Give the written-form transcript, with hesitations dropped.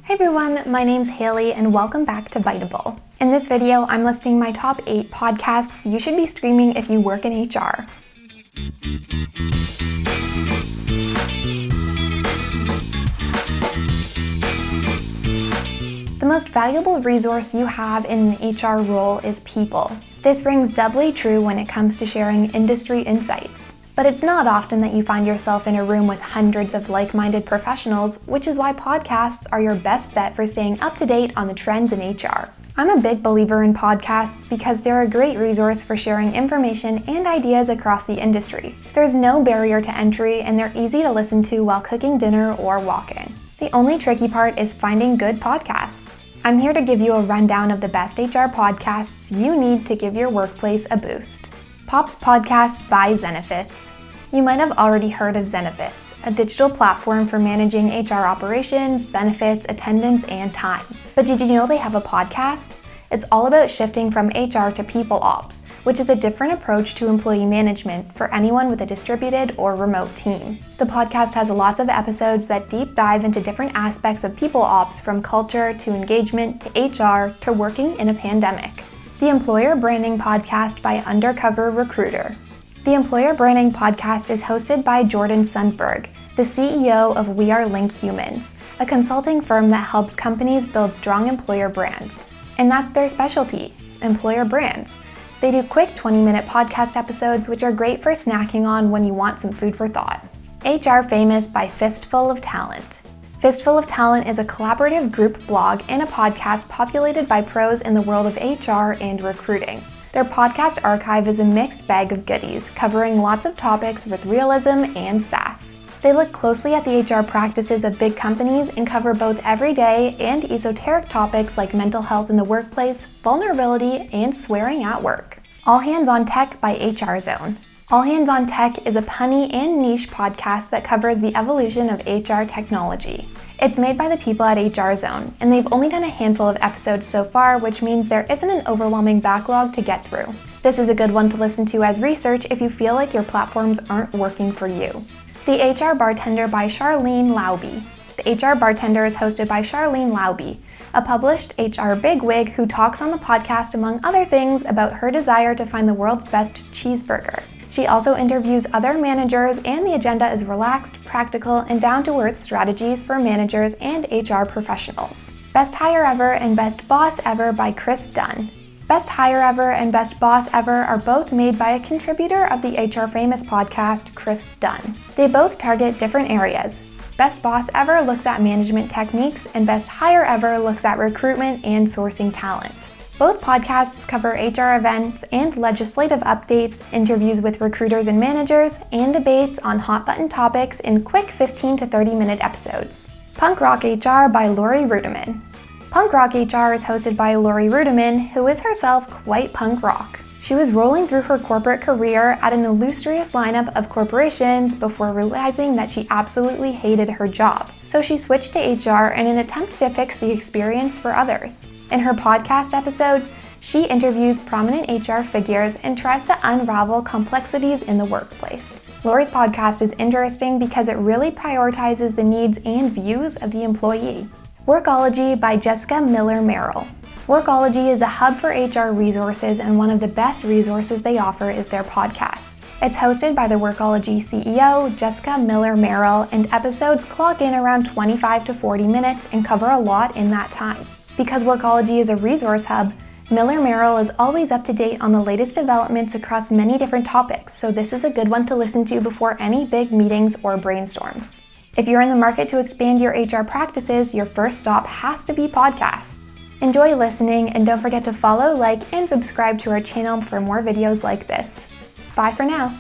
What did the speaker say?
Hey everyone, my name's Haley and welcome back to Biteable. In this video, I'm listing my top 8 podcasts you should be streaming if you work in HR. The most valuable resource you have in an HR role is people. This rings doubly true when it comes to sharing industry insights. But it's not often that you find yourself in a room with hundreds of like-minded professionals, which is why podcasts are your best bet for staying up to date on the trends in HR. I'm a big believer in podcasts because they're a great resource for sharing information and ideas across the industry. There's no barrier to entry and they're easy to listen to while cooking dinner or walking. The only tricky part is finding good podcasts. I'm here to give you a rundown of the best HR podcasts you need to give your workplace a boost. Pop's podcast by Zenefits. You might have already heard of Zenefits, a digital platform for managing HR operations, benefits, attendance, and time. But did you know they have a podcast? It's all about shifting from HR to people ops, which is a different approach to employee management for anyone with a distributed or remote team. The podcast has lots of episodes that deep dive into different aspects of people ops, from culture to engagement to HR to working in a pandemic. The Employer Branding Podcast by Undercover Recruiter. The Employer Branding Podcast is hosted by Jörgen Sundberg, the CEO of We Are Link Humans, a consulting firm that helps companies build strong employer brands. And that's their specialty, employer brands. They do quick 20-minute podcast episodes which are great for snacking on when you want some food for thought. HR Famous by Fistful of Talent. Fistful of Talent is a collaborative group blog and a podcast populated by pros in the world of HR and recruiting. Their podcast archive is a mixed bag of goodies, covering lots of topics with realism and sass. They look closely at the HR practices of big companies and cover both everyday and esoteric topics like mental health in the workplace, vulnerability, and swearing at work. All Hands on Tech by HR Zone. All Hands on Tech is a punny and niche podcast that covers the evolution of HR technology. It's made by the people at HR Zone, and they've only done a handful of episodes so far, which means there isn't an overwhelming backlog to get through. This is a good one to listen to as research if you feel like your platforms aren't working for you. The HR Bartender by Charlene Lauby. The HR Bartender is hosted by Charlene Lauby, a published HR bigwig who talks on the podcast, among other things, about her desire to find the world's best cheeseburger. She also interviews other managers, and the agenda is relaxed, practical, and down-to-earth strategies for managers and HR professionals. Best Hire Ever and Best Boss Ever by Chris Dunn. Best Hire Ever and Best Boss Ever are both made by a contributor of the HR Famous podcast, Chris Dunn. They both target different areas. Best Boss Ever looks at management techniques, and Best Hire Ever looks at recruitment and sourcing talent. Both podcasts cover HR events and legislative updates, interviews with recruiters and managers, and debates on hot-button topics in quick 15 to 30-minute episodes. Punk Rock HR by Lori Rudiman. Punk Rock HR is hosted by Lori Rudiman, who is herself quite punk rock. She was rolling through her corporate career at an illustrious lineup of corporations before realizing that she absolutely hated her job. So she switched to HR in an attempt to fix the experience for others. In her podcast episodes, she interviews prominent HR figures and tries to unravel complexities in the workplace. Lori's podcast is interesting because it really prioritizes the needs and views of the employee. Workology by Jessica Miller Merrill. Workology is a hub for HR resources, and one of the best resources they offer is their podcast. It's hosted by the Workology CEO, Jessica Miller Merrill, and episodes clock in around 25 to 40 minutes and cover a lot in that time. Because Workology is a resource hub, Miller Merrill is always up to date on the latest developments across many different topics, so this is a good one to listen to before any big meetings or brainstorms. If you're in the market to expand your HR practices, your first stop has to be podcasts. Enjoy listening, and don't forget to follow, like, and subscribe to our channel for more videos like this. Bye for now.